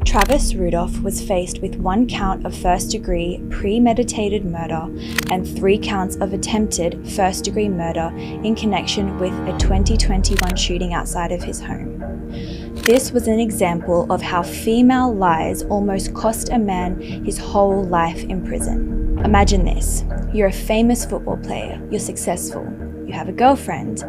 Travis Rudolph was faced with 1 count of first-degree premeditated murder and 3 counts of attempted first-degree murder in connection with a 2021 shooting outside of his home. This was an example of how female lies almost cost a man his whole life in prison. Imagine this: you're a famous football player, you're successful, you have a girlfriend.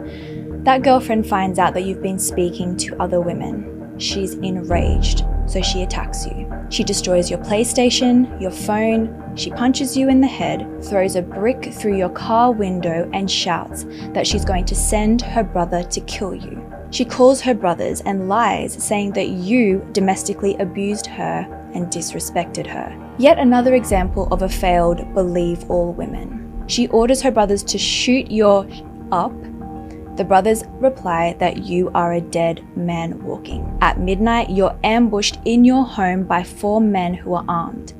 That girlfriend finds out that you've been speaking to other women. She's enraged, so she attacks you. She destroys your PlayStation, your phone, she punches you in the head, throws a brick through your car window and shouts that she's going to send her brother to kill you. She calls her brothers and lies, saying that you domestically abused her and disrespected her. Yet another example of a failed believe all women. She orders her brothers to shoot your up. The brothers reply that you are a dead man walking. At midnight, you're ambushed in your home by 4 men who are armed.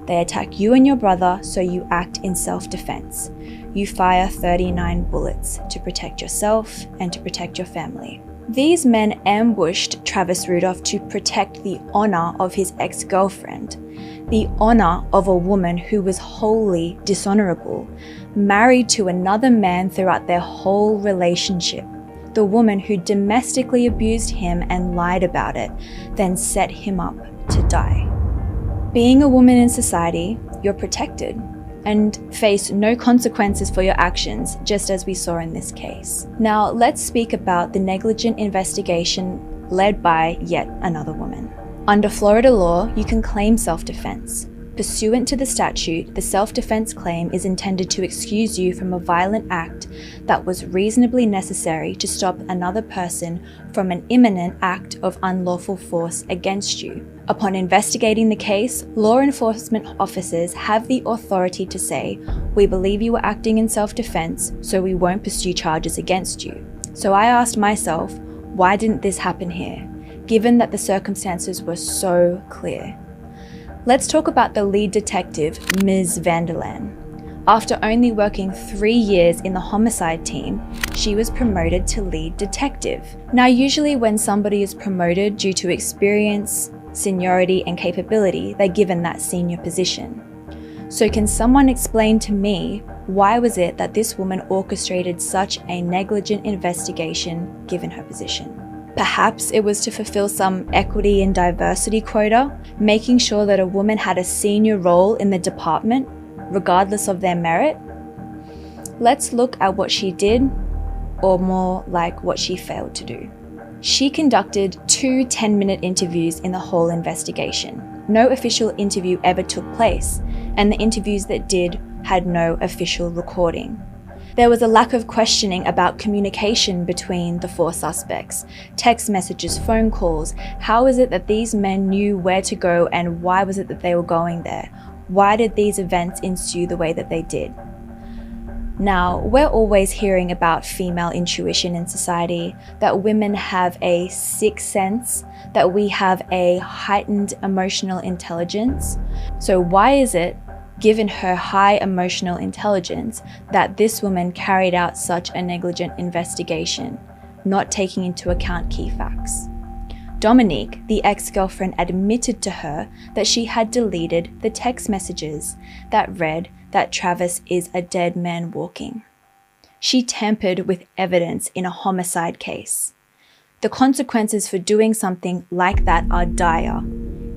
They attack you and your brother, so you act in self-defense. You fire 39 bullets to protect yourself and to protect your family. These men ambushed Travis Rudolph to protect the honor of his ex-girlfriend, the honor of a woman who was wholly dishonorable, married to another man throughout their whole relationship, the woman who domestically abused him and lied about it, then set him up to die. Being a woman in society, you're protected and face no consequences for your actions, just as we saw in this case. Now, let's speak about the negligent investigation led by yet another woman. Under Florida law, you can claim self-defense. Pursuant to the statute, the self-defense claim is intended to excuse you from a violent act that was reasonably necessary to stop another person from an imminent act of unlawful force against you. Upon investigating the case, law enforcement officers have the authority to say, "We believe you were acting in self-defense, so we won't pursue charges against you." So I asked myself, why didn't this happen here, given that the circumstances were so clear? Let's talk about the lead detective, Ms. Vanderlaan. After only working 3 years in the homicide team, she was promoted to lead detective. Now, usually when somebody is promoted due to experience, seniority, and capability, they're given that senior position. So can someone explain to me, why was it that this woman orchestrated such a negligent investigation given her position? Perhaps it was to fulfill some equity and diversity quota, making sure that a woman had a senior role in the department, regardless of their merit. Let's look at what she did, or more like what she failed to do. She conducted 2 10-minute interviews in the whole investigation. No official interview ever took place, and the interviews that did had no official recording. There was a lack of questioning about communication between the 4 suspects, text messages, phone calls. How is it that these men knew where to go, and why was it that they were going there? Why did these events ensue the way that they did? Now, we're always hearing about female intuition in society, that women have a sixth sense, that we have a heightened emotional intelligence. So why is it, given her high emotional intelligence, that this woman carried out such a negligent investigation, not taking into account key facts? Dominique, the ex-girlfriend, admitted to her that she had deleted the text messages that read that Travis is a dead man walking. She tampered with evidence in a homicide case. The consequences for doing something like that are dire,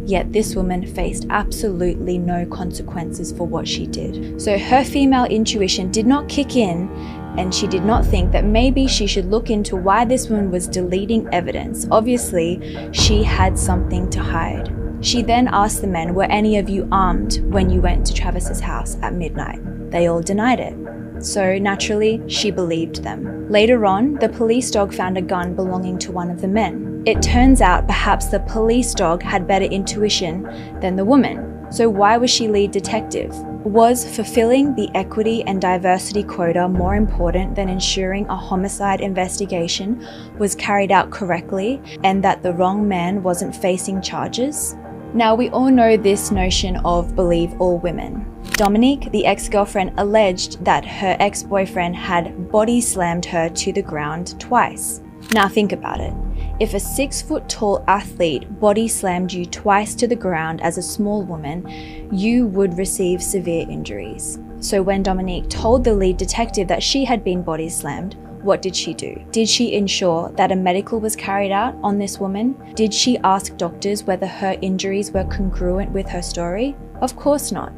yet this woman faced absolutely no consequences for what she did. So her female intuition did not kick in, and she did not think that maybe she should look into why this woman was deleting evidence. Obviously, she had something to hide. She then asked the men, "Were any of you armed when you went to Travis's house at midnight?" They all denied it. So naturally, she believed them. Later on, the police dog found a gun belonging to one of the men. It turns out perhaps the police dog had better intuition than the woman. So why was she lead detective? Was fulfilling the equity and diversity quota more important than ensuring a homicide investigation was carried out correctly and that the wrong man wasn't facing charges? Now, we all know this notion of believe all women. Dominique, the ex-girlfriend, alleged that her ex-boyfriend had body slammed her to the ground twice. Now think about it. If a 6-foot-tall athlete body slammed you twice to the ground as a small woman, you would receive severe injuries. So when Dominique told the lead detective that she had been body slammed, what did she do? Did she ensure that a medical was carried out on this woman? Did she ask doctors whether her injuries were congruent with her story? Of course not,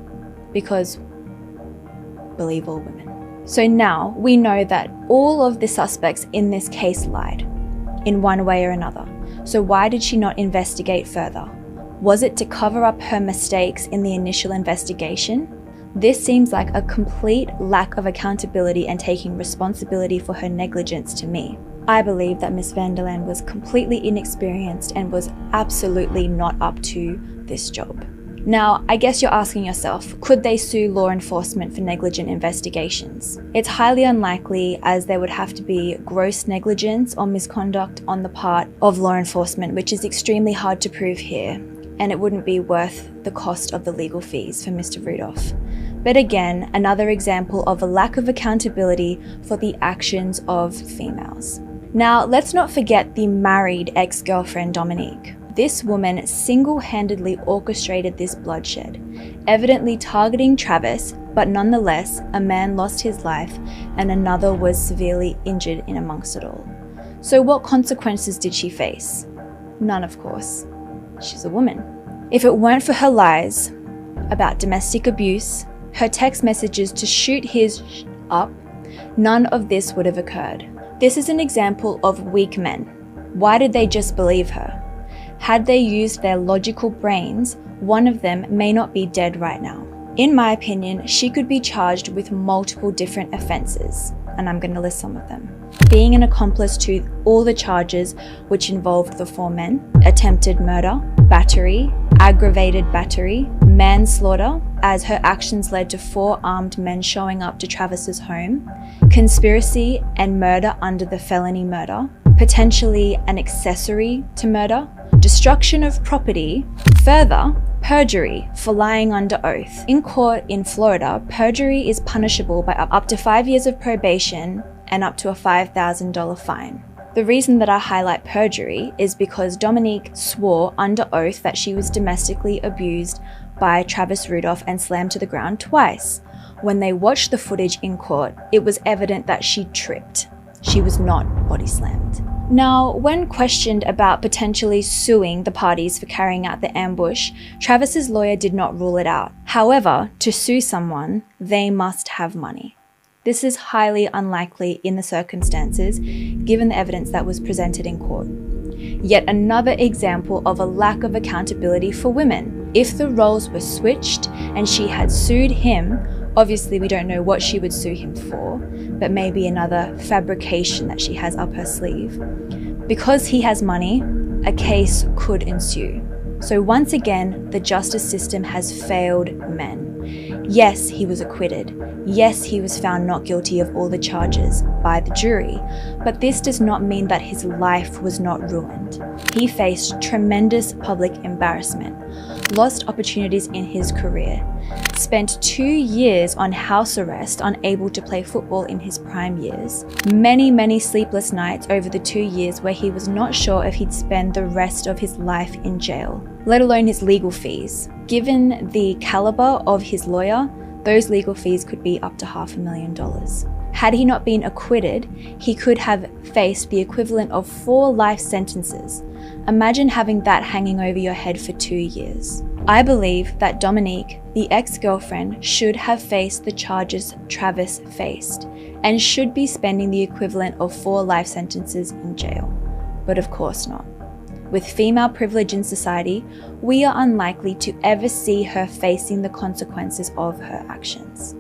because believe all women. So now we know that all of the suspects in this case lied, in one way or another. So why did she not investigate further? Was it to cover up her mistakes in the initial investigation? This seems like a complete lack of accountability and taking responsibility for her negligence to me. I believe that Miss van der Laan was completely inexperienced and was absolutely not up to this job. Now, I guess you're asking yourself, could they sue law enforcement for negligent investigations? It's highly unlikely, as there would have to be gross negligence or misconduct on the part of law enforcement, which is extremely hard to prove here, and it wouldn't be worth the cost of the legal fees for Mr. Rudolph. But again, another example of a lack of accountability for the actions of females. Now, let's not forget the married ex-girlfriend Dominique. This woman single-handedly orchestrated this bloodshed, evidently targeting Travis, but nonetheless, a man lost his life and another was severely injured in amongst it all. So what consequences did she face? None, of course. She's a woman. If it weren't for her lies about domestic abuse, her text messages to shoot his up, none of this would have occurred. This is an example of weak men. Why did they just believe her? Had they used their logical brains, one of them may not be dead right now. In my opinion, she could be charged with multiple different offences, and I'm going to list some of them. Being an accomplice to all the charges, which involved the 4 men: attempted murder, battery, aggravated battery, manslaughter, as her actions led to 4 armed men showing up to Travis's home, conspiracy and murder under the felony murder, potentially an accessory to murder, destruction of property, further, perjury for lying under oath. In court in Florida, perjury is punishable by up to 5 years of probation and up to a $5,000 fine. The reason that I highlight perjury is because Dominique swore under oath that she was domestically abused by Travis Rudolph and slammed to the ground twice. When they watched the footage in court, it was evident that she tripped. She was not body slammed. Now, when questioned about potentially suing the parties for carrying out the ambush, Travis's lawyer did not rule it out. However, to sue someone, they must have money. This is highly unlikely in the circumstances, given the evidence that was presented in court. Yet another example of a lack of accountability for women. If the roles were switched and she had sued him, obviously we don't know what she would sue him for, but maybe another fabrication that she has up her sleeve. Because he has money, a case could ensue. So once again, the justice system has failed men. Yes, he was acquitted. Yes, he was found not guilty of all the charges by the jury, but this does not mean that his life was not ruined. He faced tremendous public embarrassment, lost opportunities in his career, spent 2 years on house arrest, unable to play football in his prime years, many sleepless nights over the 2 years where he was not sure if he'd spend the rest of his life in jail, let alone his legal fees. Given the caliber of his lawyer, those legal fees could be up to $500,000. Had he not been acquitted, he could have faced the equivalent of 4 life sentences. Imagine having that hanging over your head for 2 years. I believe that Dominique, the ex-girlfriend, should have faced the charges Travis faced and should be spending the equivalent of 4 life sentences in jail. But of course not. With female privilege in society, we are unlikely to ever see her facing the consequences of her actions.